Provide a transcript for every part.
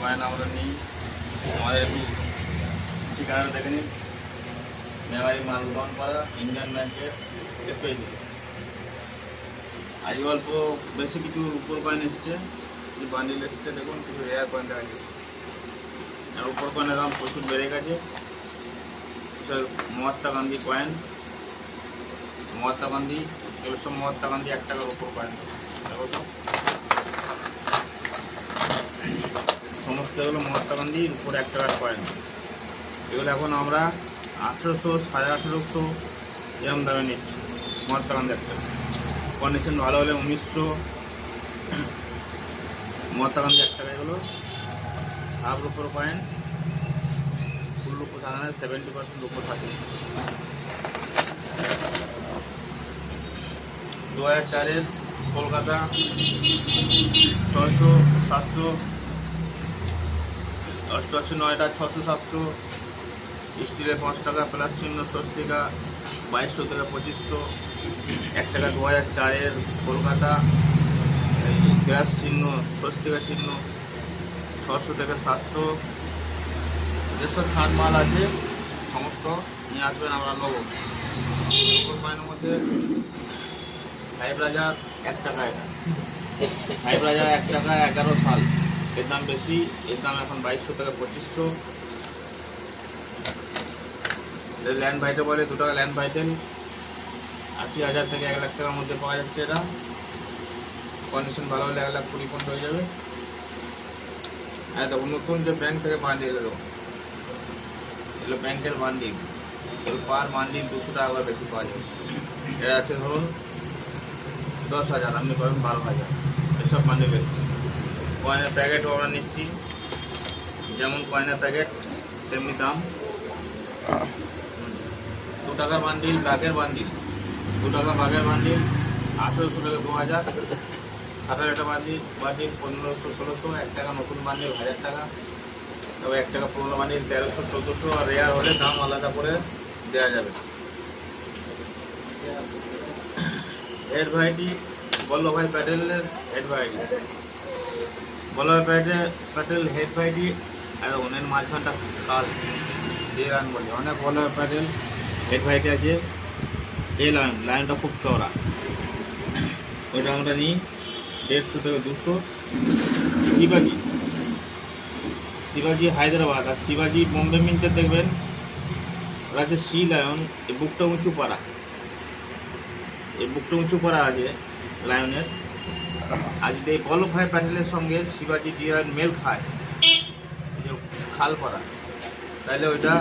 Coin আমরা নিই। আমাদের একটু ঠিকানাটা দেখে নিন, মেমারি মালদন পাড়া, ইন্ডিয়ান ব্যাংকের একটু এদিকে। আজ অল্প বেশি কিছু উপর কয়েন এসছে, কিছু বান্ডিল এসছে, দেখুন কিছু রেয়ার কয়েন দেখা যাচ্ছে। আর উপর কয়েনের দাম প্রচুর বেড়ে গেছে। মহাত্মা গান্ধী কয়েন, মহাত্মা গান্ধী, এগুলো সব মহাত্মা গান্ধী 1 টাকার উপর কয়েন। দেখো তো, সমস্ত এগুলো মহাত্মা গান্ধীর উপর 1 টাকার কয়েন। এগুলো এখন আমরা 1800, 1850 এরকম দামে নিচ্ছি মহাত্মা গান্ধী একটা। কন্ডিশন ভালো হলে 1900 মহাত্মা গান্ধী 1 টাকা। এগুলো হাফ রুপোর কয়েন, ফুল রুপো থাকে না, 70% রুপো থাকে। 2004-এর কলকাতা 600, 700, 88, 9টা 600, 700। স্টিলের 5 টাকা প্লাস চিহ্ন স্বস্তিকা 2200 থেকে 2500। 1 টাকা 2004-এর কলকাতা গ্যাস চিহ্ন স্বস্তিকা চিহ্ন 600 থেকে 700। যেসব ছাড় মাল আছে সমস্ত নিয়ে আসবেন, আমরা নেবো। কয়েনের মধ্যে 5 রাজার 1 টাকা, এটা 5 রাজার 1 টাকা 11 সাল, এর দাম বেশি, এর দাম এখন 2200 থেকে 2500। ল্যান্ড ভাইটেল বলে, 2 টাকা ল্যান্ড ভাইটেল 80,000 থেকে 1 লাখ টাকার মধ্যে পাওয়া যাচ্ছে। এটা কন্ডিশন ভালো হলে 1,20,000 হয়ে যাবে। হ্যাঁ, দেখুন নতুন যে ব্যাংক থেকে বান্ডিল এলো, এগুলো ব্যাংকের বান্ডিল, এগুলো পার বান্ডিল 200 টাকা করে বেশি পাওয়া যাবে। এটা আছে ধরুন 10,000, আপনি পাবেন 12,000, এসব বান্ডিল এসেছে। কয়েনের প্যাকেটও আমরা নিচ্ছি, যেমন কয়েনের প্যাকেট তেমনি দাম। 2 টাকার বান্ডিল, ব্যাগের বান্ডিল 2 টাকা, ব্যাগের বান্ডিল 1800 থেকে 2000। 70 বান্ডিল 1500, 1600। 1 টাকা নতুন বান্ডিল 1000 টাকা। তবে 1 টাকা পুরোনো বান্ডিল 1300, 1400। আর রেয়ার হলে দাম আলাদা করে দেওয়া যাবে। হেড ভ্যারাইটি বল্লভভাই প্যাটেলের head variety, Vallabhbhai Patel head variety. আর ওনের মাঝখানটা কাল যে লাইন বলে, অনেক বল্লভভাই প্যাটেল হেড ভ্যারাইটি আছে। এই লাইনটা খুব চওড়া, ওইটা আমরা নিই 150 থেকে 200। শিবাজি হায়দ্রাবাদ আর শিবাজি বোম্বে মিন্টে দেখবেন ওরা আছে সি লায়ন। এই বুকটা উঁচু পাড়া, এই বুকটা উঁচু পাড়া আছে লায়নের। আর যদি এই বল্লভভাই প্যাটেলের সঙ্গে শিবাজি ডিয়ার মেল খায়, যে খাল পাড়া, তাহলে ওইটা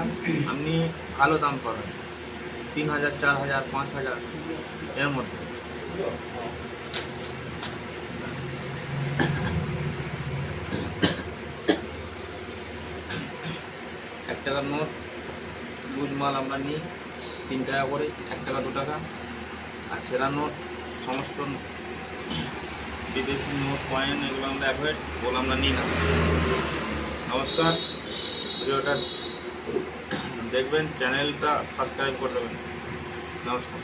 আপনি ভালো দাম পাবেন, 3,000, 4,000, 5,000 এর মধ্যে। এক টাকার নোট লুজ মাল আমরা নিই 3 টাকা করে, 1 টাকা 2 টাকা। আর সেরা নোট সমস্ত বিদেশি নোট কয়েন এগুলো আমরা অ্যাভয়েড, বলে আমরা নিই না। নমস্কার, ভিডিওটা দেখবেন, চ্যানেলটা সাবস্ক্রাইব করে দেবেন। নমস্কার।